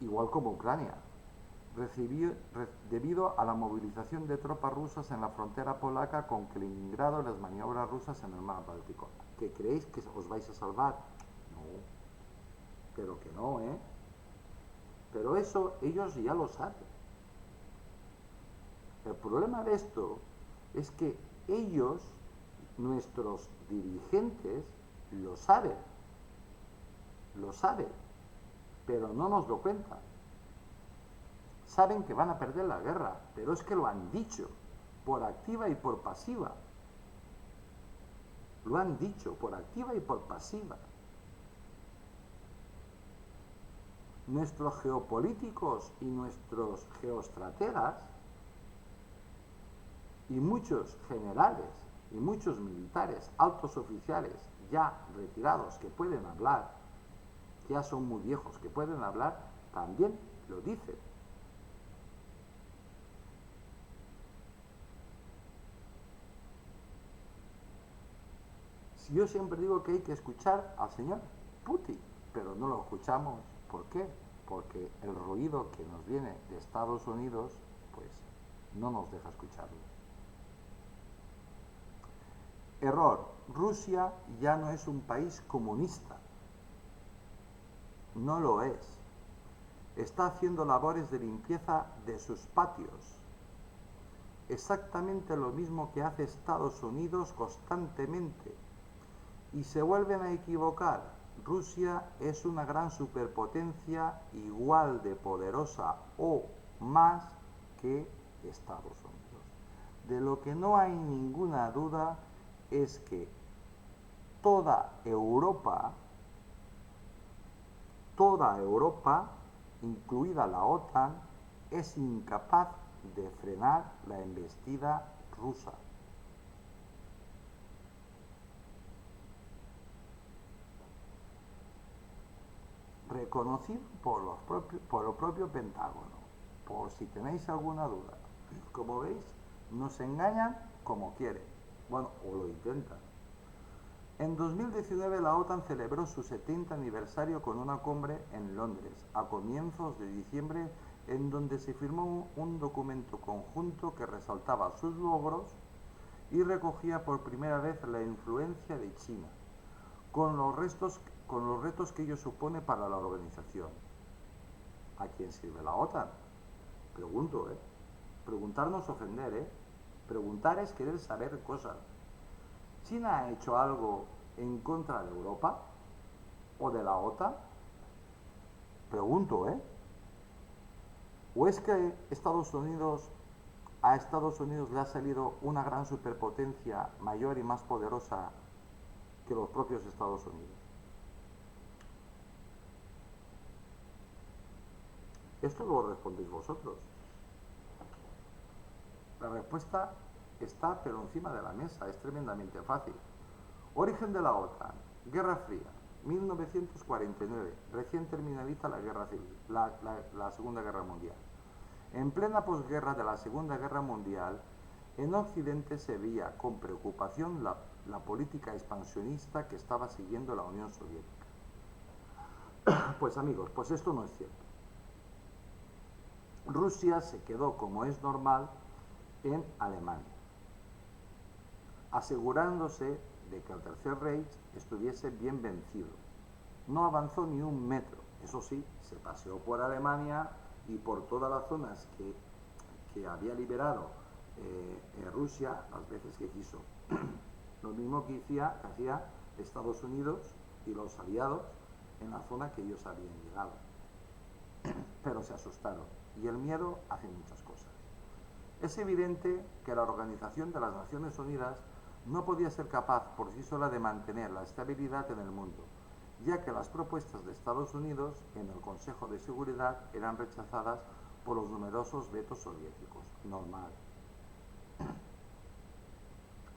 igual como Ucrania, debido a la movilización de tropas rusas en la frontera polaca con Kaliningrado y las maniobras rusas en el mar Báltico. ¿Que creéis que os vais a salvar? No, pero que no, pero eso ellos ya lo saben. El problema de esto es que ellos, nuestros dirigentes, lo saben, pero no nos lo cuentan. Saben que van a perder la guerra, pero es que lo han dicho, por activa y por pasiva. Lo han dicho, por activa y por pasiva. Nuestros geopolíticos y nuestros geoestrategas y muchos generales y muchos militares, altos oficiales ya retirados que pueden hablar, que ya son muy viejos, que pueden hablar, también lo dicen. Yo siempre digo que hay que escuchar al señor Putin, pero no lo escuchamos. ¿Por qué? Porque el ruido que nos viene de Estados Unidos, pues no nos deja escucharlo. Error. Rusia ya no es un país comunista. No lo es. Está haciendo labores de limpieza de sus patios. Exactamente lo mismo que hace Estados Unidos constantemente. Y se vuelven a equivocar. Rusia es una gran superpotencia igual de poderosa o más que Estados Unidos. De lo que no hay ninguna duda es que toda Europa, incluida la OTAN, es incapaz de frenar la embestida rusa. Reconocido por el propio Pentágono, por si tenéis alguna duda. Como veis, nos engañan como quieren, bueno, o lo intentan. En 2019 la OTAN celebró su 70 aniversario con una cumbre en Londres, a comienzos de diciembre, en donde se firmó un documento conjunto que resaltaba sus logros y recogía por primera vez la influencia de China, con los retos que ello supone para la organización. ¿A quién sirve la OTAN? Pregunto, ¿eh? Preguntar no es ofender, ¿eh? Preguntar es querer saber cosas. ¿China ha hecho algo en contra de Europa o de la OTAN? Pregunto, ¿eh? ¿O es que a Estados Unidos le ha salido una gran superpotencia mayor y más poderosa que los propios Estados Unidos? Esto lo respondéis vosotros. La respuesta está pero encima de la mesa, es tremendamente fácil. Origen de la OTAN, Guerra Fría, 1949, recién terminaliza la Guerra Civil, la Segunda Guerra Mundial. En plena posguerra de la Segunda Guerra Mundial, en Occidente se veía con preocupación la política expansionista que estaba siguiendo la Unión Soviética. Pues amigos, pues esto no es cierto. Rusia se quedó, como es normal, en Alemania, asegurándose de que el Tercer Reich estuviese bien vencido. No avanzó ni un metro, eso sí, se paseó por Alemania y por todas las zonas que había liberado Rusia las veces que quiso. Lo mismo que hacía Estados Unidos y los aliados en la zona que ellos habían llegado. Pero se asustaron y el miedo hace muchas cosas. Es evidente que la Organización de las Naciones Unidas no podía ser capaz por sí sola de mantener la estabilidad en el mundo, ya que las propuestas de Estados Unidos en el Consejo de Seguridad eran rechazadas por los numerosos vetos soviéticos. Normal.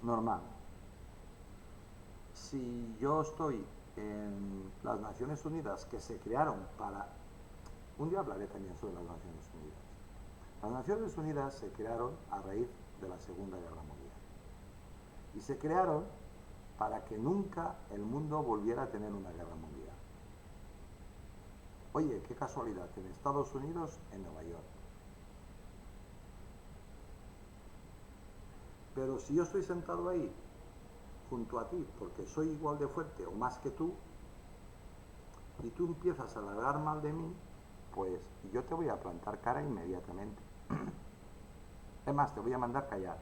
Normal. Si yo estoy en las Naciones Unidas que se crearon para... Un día hablaré también sobre las Naciones Unidas. Las Naciones Unidas se crearon a raíz de la Segunda Guerra Mundial. Y se crearon para que nunca el mundo volviera a tener una guerra mundial. Oye, qué casualidad, en Estados Unidos, en Nueva York. Pero si yo estoy sentado ahí, junto a ti, porque soy igual de fuerte o más que tú, y tú empiezas a hablar mal de mí, pues yo te voy a plantar cara inmediatamente. Es más, te voy a mandar callar.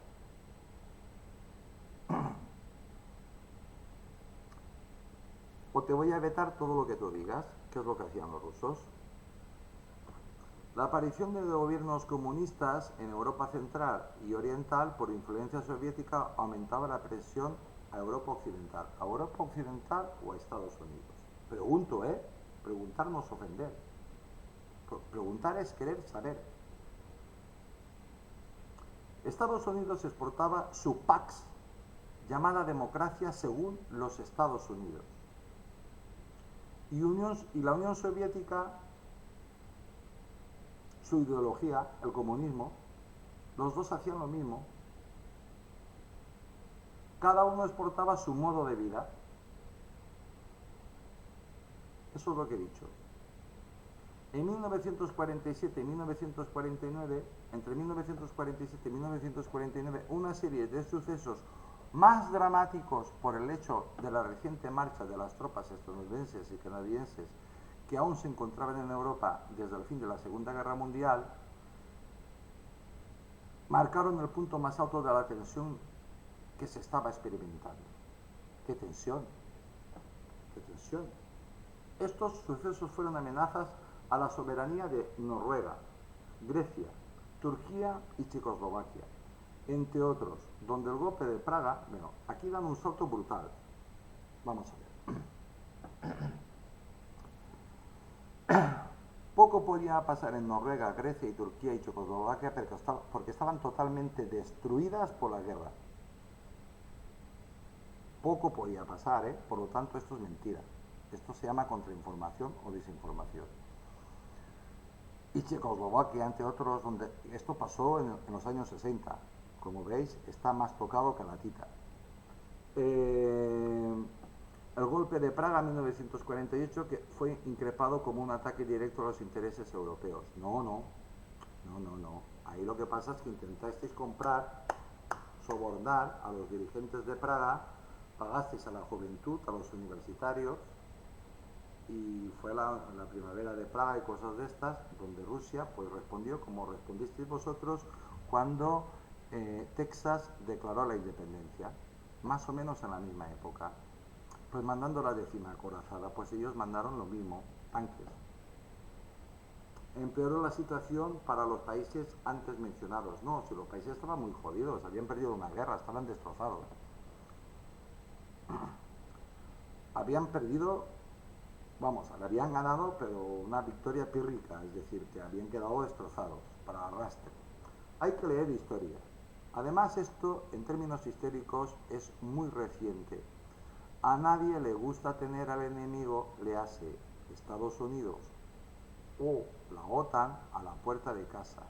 O te voy a vetar todo lo que tú digas, que es lo que hacían los rusos. La aparición de gobiernos comunistas en Europa Central y Oriental por influencia soviética aumentaba la presión a Europa Occidental. ¿A Europa Occidental o a Estados Unidos? Pregunto, ¿eh? Preguntar no es ofender. Preguntar es querer saber. Estados Unidos exportaba su Pax, llamada democracia según los Estados Unidos. Y la Unión Soviética, su ideología, el comunismo, los dos hacían lo mismo. Cada uno exportaba su modo de vida. Eso es lo que he dicho. En 1947 y 1949, entre 1947 y 1949, una serie de sucesos más dramáticos por el hecho de la reciente marcha de las tropas estadounidenses y canadienses que aún se encontraban en Europa desde el fin de la Segunda Guerra Mundial, marcaron el punto más alto de la tensión que se estaba experimentando. ¡Qué tensión! ¡Qué tensión! Estos sucesos fueron amenazas a la soberanía de Noruega, Grecia, Turquía y Checoslovaquia, entre otros, donde el golpe de Praga, bueno, aquí dan un salto brutal. Vamos a ver. Poco podía pasar en Noruega, Grecia y Turquía y Checoslovaquia porque estaban totalmente destruidas por la guerra. Poco podía pasar, ¿eh? Por lo tanto, esto es mentira. Esto se llama contrainformación o desinformación. Y Checoslovaquia, entre otros, donde esto pasó en los años 60. Como veis, está más tocado que la tita. El golpe de Praga en 1948 que fue increpado como un ataque directo a los intereses europeos. No. Ahí lo que pasa es que intentasteis comprar, sobornar a los dirigentes de Praga, pagasteis a la juventud, a los universitarios, y fue la primavera de Praga y cosas de estas, donde Rusia pues respondió como respondisteis vosotros cuando Texas declaró la independencia, más o menos en la misma época, pues mandando la 10ª acorazada, pues ellos mandaron lo mismo, tanques. Empeoró la situación para los países antes mencionados. No, si los países estaban muy jodidos, habían perdido una guerra, estaban destrozados. Habían perdido, vamos, habían ganado, pero una victoria pírrica, es decir, que habían quedado destrozados para arrastre. Hay que leer historia. Además, esto, en términos históricos, es muy reciente. A nadie le gusta tener al enemigo, léase Estados Unidos o la OTAN, a la puerta de casa.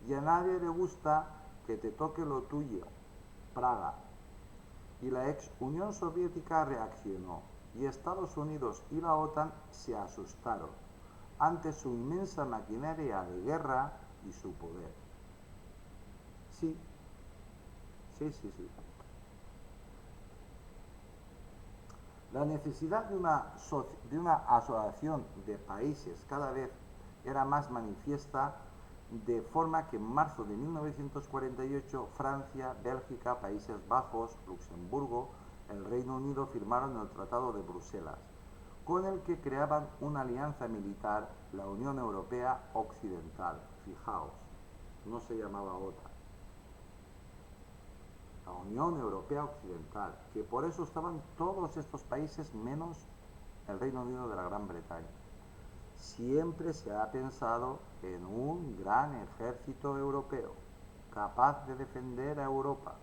Y a nadie le gusta que te toque lo tuyo, Praga. Y la ex Unión Soviética reaccionó, y Estados Unidos y la OTAN se asustaron ante su inmensa maquinaria de guerra y su poder. Sí. La necesidad de una asociación de países cada vez era más manifiesta, de forma que en marzo de 1948 Francia, Bélgica, Países Bajos, Luxemburgo, el Reino Unido firmaron el Tratado de Bruselas, con el que creaban una alianza militar, la Unión Europea Occidental. Fijaos, no se llamaba OTAN. La Unión Europea Occidental, que por eso estaban todos estos países menos el Reino Unido de la Gran Bretaña. Siempre se ha pensado en un gran ejército europeo, capaz de defender a Europa,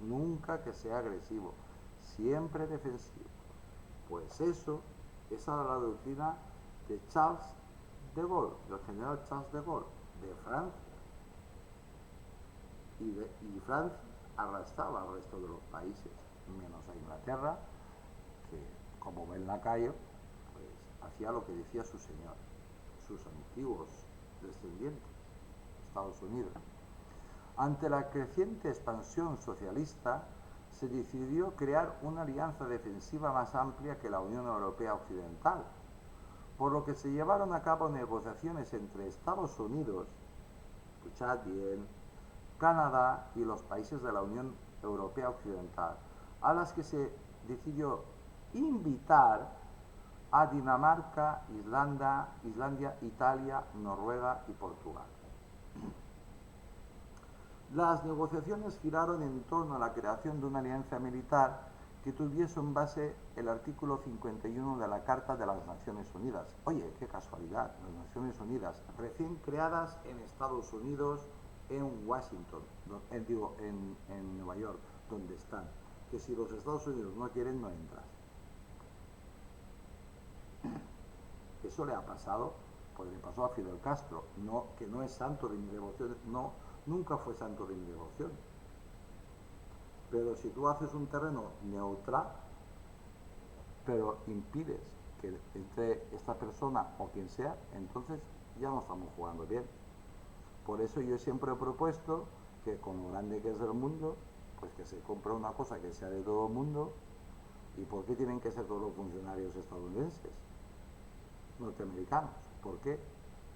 nunca que sea agresivo, siempre defensivo. Pues eso, esa era la doctrina de Charles de Gaulle, del general Charles de Gaulle, de Francia. Y Francia arrastraba al resto de los países, menos a Inglaterra, que como buen lacayo, pues hacía lo que decía su señor, sus antiguos descendientes, Estados Unidos. Ante la creciente expansión socialista, se decidió crear una alianza defensiva más amplia que la Unión Europea Occidental, por lo que se llevaron a cabo negociaciones entre Estados Unidos, escuchad bien, Canadá y los países de la Unión Europea Occidental, a las que se decidió invitar a Dinamarca, Islandia, Italia, Noruega y Portugal. Las negociaciones giraron en torno a la creación de una alianza militar que tuviese en base el artículo 51 de la Carta de las Naciones Unidas. Oye, qué casualidad, las Naciones Unidas, recién creadas en Estados Unidos, en Washington, en Nueva York, donde están. que si los Estados Unidos no quieren, no entras. Eso le ha pasado, pues le pasó a Fidel Castro, no, que no es santo de mi devoción, no, nunca fue santo de mi devoción. Pero si tú haces un terreno neutral, pero impides que entre esta persona o quien sea, entonces ya no estamos jugando bien. Por eso yo siempre he propuesto que con lo grande que es el mundo, pues que se compre una cosa que sea de todo el mundo. ¿Y por qué tienen que ser todos los funcionarios estadounidenses, norteamericanos? ¿Por qué?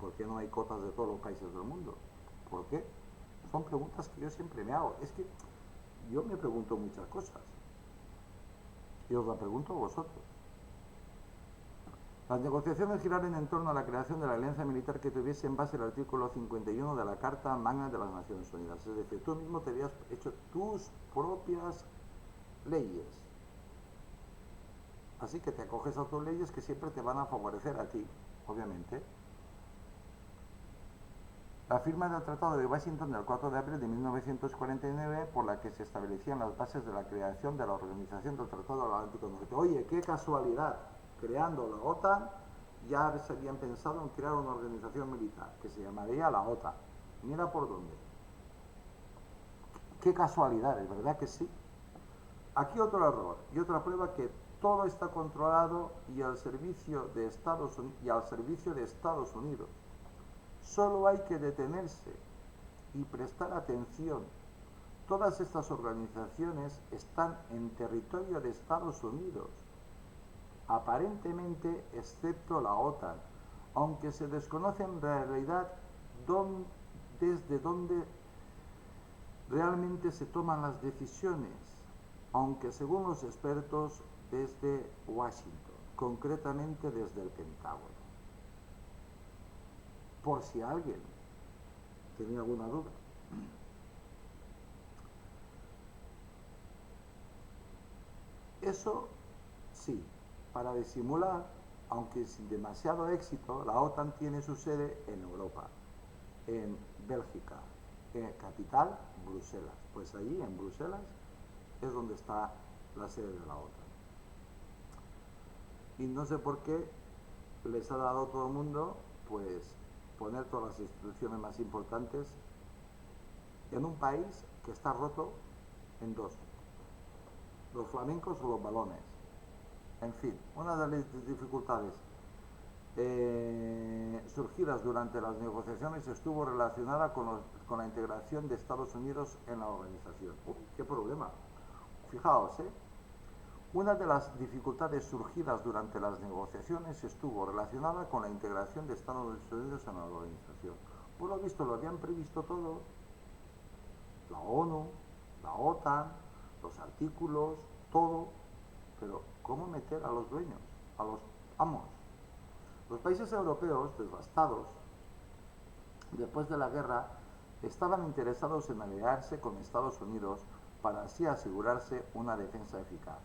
¿Por qué no hay cotas de todos los países del mundo? ¿Por qué? Son preguntas que yo siempre me hago. Es que yo me pregunto muchas cosas y os la pregunto a vosotros. Las negociaciones giraron en torno a la creación de la alianza militar que tuviese en base el artículo 51 de la Carta Magna de las Naciones Unidas. Es decir, tú mismo te habías hecho tus propias leyes. Así que te acoges a tus leyes que siempre te van a favorecer a ti, obviamente. La firma del Tratado de Washington del 4 de abril de 1949, por la que se establecían las bases de la creación de la Organización del Tratado del Atlántico Norte. Oye, qué casualidad, creando la OTAN ya se habían pensado en crear una organización militar que se llamaría la OTAN. Mira por dónde. Qué casualidad, ¿es verdad que sí? Aquí otro error y otra prueba que todo está controlado y al servicio de Estados Unidos. Solo hay que detenerse y prestar atención. Todas estas organizaciones están en territorio de Estados Unidos, aparentemente excepto la OTAN, aunque se desconoce en realidad desde dónde realmente se toman las decisiones, aunque según los expertos desde Washington, concretamente desde el Pentágono. Por si alguien tenía alguna duda. Eso sí, para disimular, aunque sin demasiado éxito, la OTAN tiene su sede en Europa, en Bélgica, capital Bruselas. Pues allí en Bruselas es donde está la sede de la OTAN. Y no sé por qué les ha dado a todo el mundo, pues, poner todas las instituciones más importantes en un país que está roto en dos, los flamencos o los balones. En fin, una de las dificultades surgidas durante las negociaciones estuvo relacionada con la integración de Estados Unidos en la organización. ¡Qué problema! Fijaos, una de las dificultades surgidas durante las negociaciones estuvo relacionada con la integración de Estados Unidos en la organización. Por lo visto lo habían previsto todo, la ONU, la OTAN, los artículos, todo, pero ¿cómo meter a los dueños, a los amos? Los países europeos, devastados, después de la guerra, estaban interesados en aliarse con Estados Unidos para así asegurarse una defensa eficaz.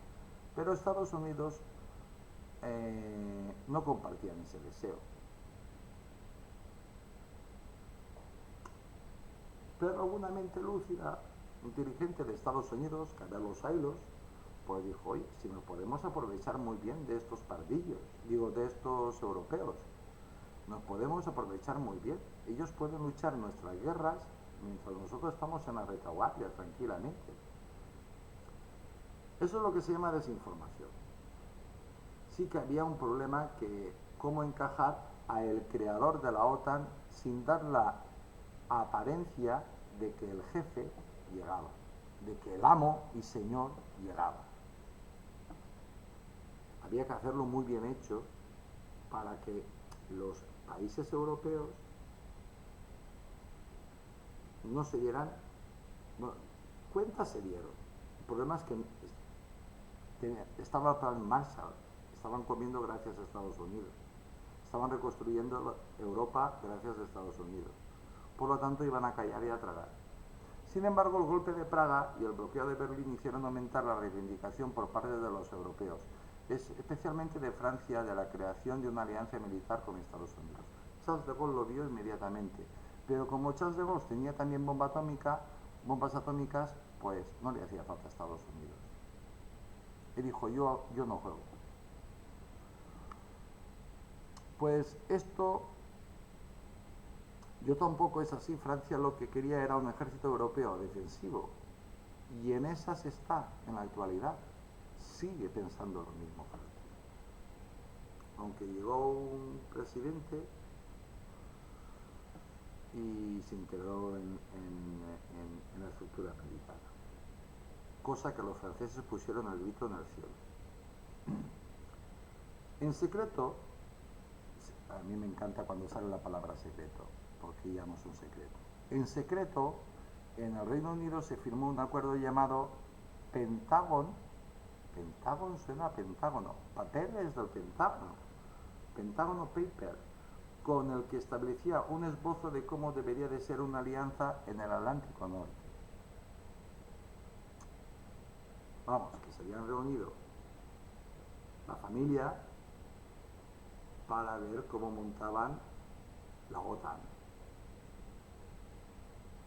Pero Estados Unidos no compartían ese deseo. Pero alguna mente lúcida, inteligente de Estados Unidos, Carlos Ailos, pues dijo, oye, si nos podemos aprovechar muy bien de estos pardillos, de estos europeos, nos podemos aprovechar muy bien. Ellos pueden luchar nuestras guerras mientras nosotros estamos en la retaguardia tranquilamente. Eso es lo que se llama desinformación. Sí que había un problema que cómo encajar a el creador de la OTAN sin dar la apariencia de que el jefe llegaba, de que el amo y señor llegaba. Había que hacerlo muy bien hecho para que los países europeos no se dieran, bueno, cuenta se dieron. El problema es que estaba el plan Marshall, estaban comiendo gracias a Estados Unidos, estaban reconstruyendo Europa gracias a Estados Unidos, por lo tanto iban a callar y a tragar. Sin embargo, el golpe de Praga y el bloqueo de Berlín hicieron aumentar la reivindicación por parte de los europeos, especialmente de Francia, de la creación de una alianza militar con Estados Unidos. Charles de Gaulle lo vio inmediatamente, pero como Charles de Gaulle tenía también bombas atómicas, pues no le hacía falta a Estados Unidos. y dijo, yo no juego. Pues esto, yo tampoco es así. Francia lo que quería era un ejército europeo defensivo, y en esas está en la actualidad. Sigue pensando lo mismo Francia. Aunque llegó un presidente y se integró en la estructura militar, cosa que los franceses pusieron el grito en el cielo. En secreto, a mí me encanta cuando sale la palabra secreto, porque ya no es un secreto. En secreto, en el Reino Unido se firmó un acuerdo llamado Pentágono. Pentágono suena a Pentágono, papeles del Pentágono, Pentágono Paper, con el que establecía un esbozo de cómo debería de ser una alianza en el Atlántico Norte. Vamos, que se habían reunido la familia para ver cómo montaban la OTAN.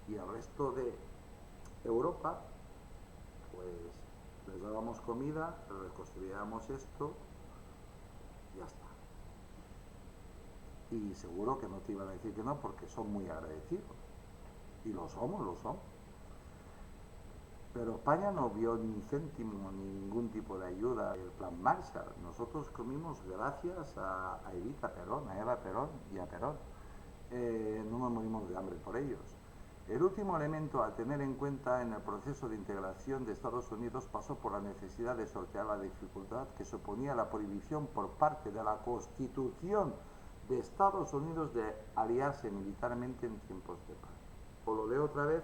Y el resto de Europa, pues les dábamos comida, reconstruíamos esto, y ya está. Y seguro que no te iban a decir que no, porque son muy agradecidos. Y lo somos. Pero España no vio ni céntimo ni ningún tipo de ayuda del plan Marshall. Nosotros comimos gracias a Evita Perón, a Eva Perón y a Perón. No nos morimos de hambre por ellos. El último elemento a tener en cuenta en el proceso de integración de Estados Unidos pasó por la necesidad de sortear la dificultad que suponía la prohibición por parte de la Constitución de Estados Unidos de aliarse militarmente en tiempos de paz. ¿Os lo leo otra vez?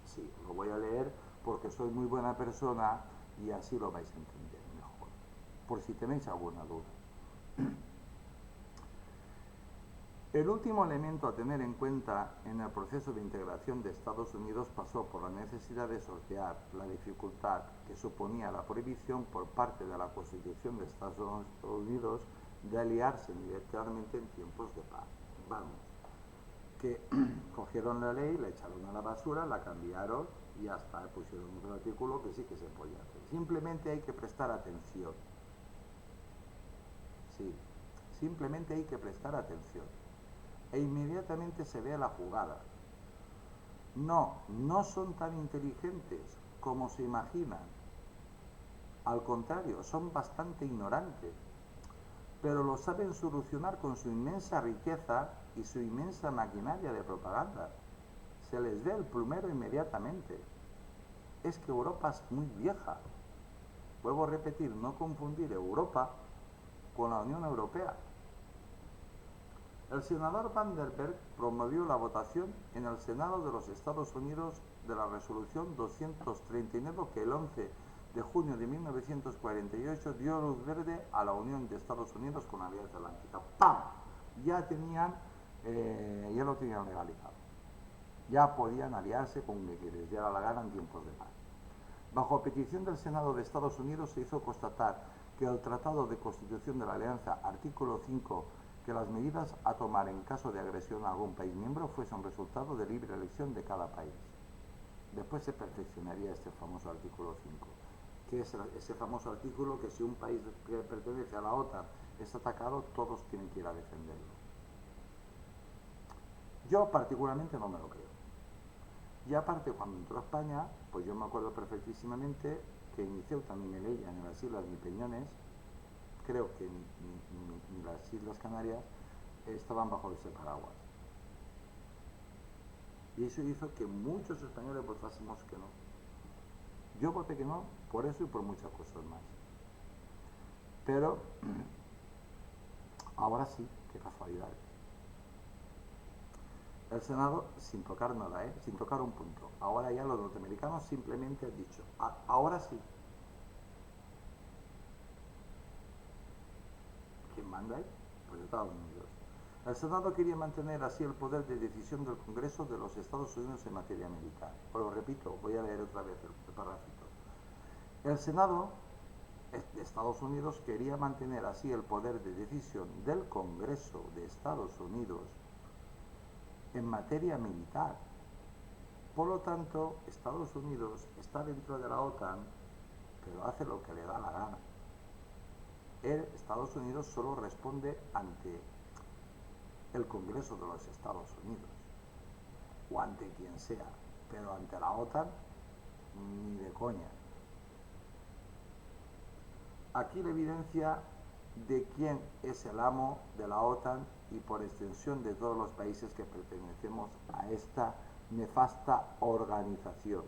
Sí, lo voy a leer porque soy muy buena persona y así lo vais a entender mejor, por si tenéis alguna duda. El último elemento a tener en cuenta en el proceso de integración de Estados Unidos pasó por la necesidad de sortear la dificultad que suponía la prohibición por parte de la Constitución de Estados Unidos de aliarse militarmente en tiempos de paz. Vamos, que cogieron la ley, la echaron a la basura, la cambiaron y hasta pusieron otro artículo que sí que se podía hacer. Simplemente hay que prestar atención. Sí, simplemente hay que prestar atención. E inmediatamente se ve la jugada. No son tan inteligentes como se imaginan. Al contrario, son bastante ignorantes, pero lo saben solucionar con su inmensa riqueza y su inmensa maquinaria de propaganda. Se les ve el plumero inmediatamente. Es que Europa es muy vieja. Vuelvo a repetir, no confundir Europa con la Unión Europea. El senador Vandenberg promovió la votación en el Senado de los Estados Unidos de la resolución 239 que el 11 de junio de 1948 dio luz verde a la unión de Estados Unidos con la Alianza Atlántica. ¡Pam! Ya lo tenían legalizado. Ya podían aliarse con quien les diera la gana en tiempos de paz. Bajo petición del Senado de Estados Unidos se hizo constatar que el Tratado de Constitución de la Alianza, artículo 5, que las medidas a tomar en caso de agresión a algún país miembro fuesen resultado de libre elección de cada país. Después se perfeccionaría este famoso artículo 5, que es ese famoso artículo que si un país que pertenece a la OTAN es atacado, todos tienen que ir a defenderlo. Yo particularmente no me lo creo. Y aparte, cuando entró a España, pues yo me acuerdo perfectísimamente que ni Ceuta ni Melilla, ni las Islas ni Peñones, creo que ni las Islas Canarias estaban bajo ese paraguas. Y eso hizo que muchos españoles votásemos que no. Yo voté que no por eso y por muchas cosas más. Pero ahora sí, qué casualidades. El Senado, sin tocar nada, sin tocar un punto. Ahora ya los norteamericanos simplemente han dicho, ahora sí. ¿Quién manda ahí? Pues Estados Unidos. El Senado quería mantener así el poder de decisión del Congreso de los Estados Unidos en materia militar. Os lo repito, voy a leer otra vez el parrafito. El Senado de Estados Unidos quería mantener así el poder de decisión del Congreso de Estados Unidos en materia militar. Por lo tanto, Estados Unidos está dentro de la OTAN pero hace lo que le da la gana. Estados Unidos solo responde ante el Congreso de los Estados Unidos, o ante quien sea, pero ante la OTAN, ni de coña. Aquí la evidencia de quién es el amo de la OTAN y por extensión de todos los países que pertenecemos a esta nefasta organización.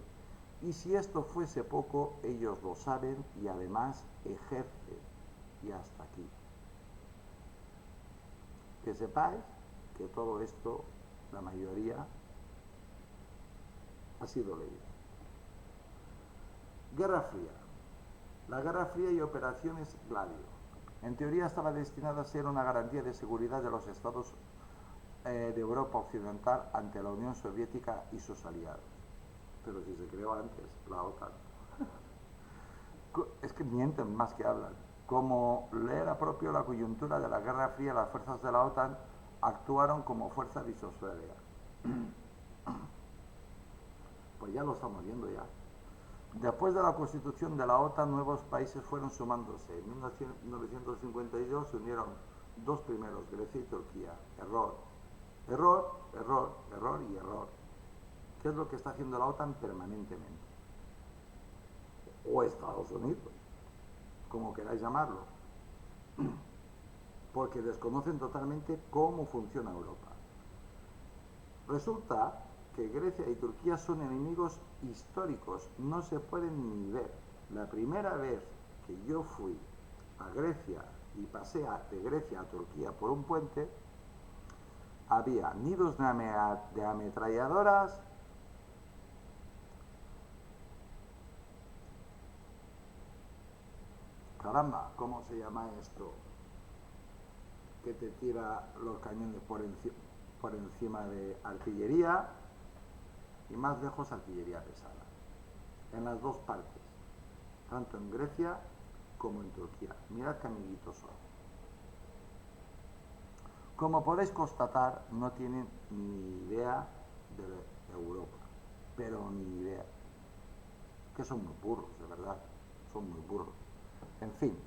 Y si esto fuese poco, ellos lo saben y además ejercen. Y hasta aquí. Que sepáis que todo esto, la mayoría, ha sido leído. Guerra Fría. La Guerra Fría y Operaciones Gladio. En teoría estaba destinada a ser una garantía de seguridad de los estados de Europa Occidental ante la Unión Soviética y sus aliados. Pero si se creó antes, la OTAN. Es que mienten más que hablan. Como le era propio la coyuntura de la Guerra Fría, las fuerzas de la OTAN actuaron como fuerza disuasoria. Pues ya lo estamos viendo ya. Después de la constitución de la OTAN, nuevos países fueron sumándose. En 1952 se unieron dos primeros, Grecia y Turquía. Error. Error, error, error y error. ¿Qué es lo que está haciendo la OTAN permanentemente? O Estados Unidos, como queráis llamarlo, porque desconocen totalmente cómo funciona Europa. Resulta que Grecia y Turquía son enemigos históricos, no se pueden ni ver. La primera vez que yo fui a Grecia y pasé de Grecia a Turquía por un puente, había nidos de ametralladoras, caramba, ¿cómo se llama esto? Que te tira los cañones por encima de artillería y más lejos artillería pesada. En las dos partes, tanto en Grecia como en Turquía. Mirad qué amiguitos son. Como podéis constatar, no tienen ni idea de Europa, pero ni idea. Que son muy burros, de verdad, son muy burros. En fin,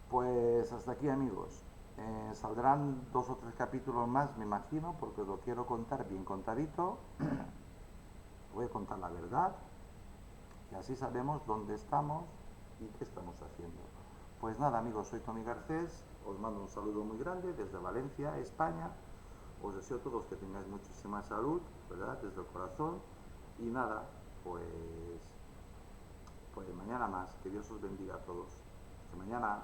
pues hasta aquí, amigos. Saldrán 2 o 3 capítulos más, me imagino, porque os lo quiero contar bien contadito. Voy a contar la verdad y así sabemos dónde estamos y qué estamos haciendo. Pues nada, amigos, soy Tony Garcés, os mando un saludo muy grande desde Valencia, España. Os deseo a todos que tengáis muchísima salud, ¿verdad? Desde el corazón. Y nada, pues mañana más. Que Dios os bendiga a todos. Hasta mañana.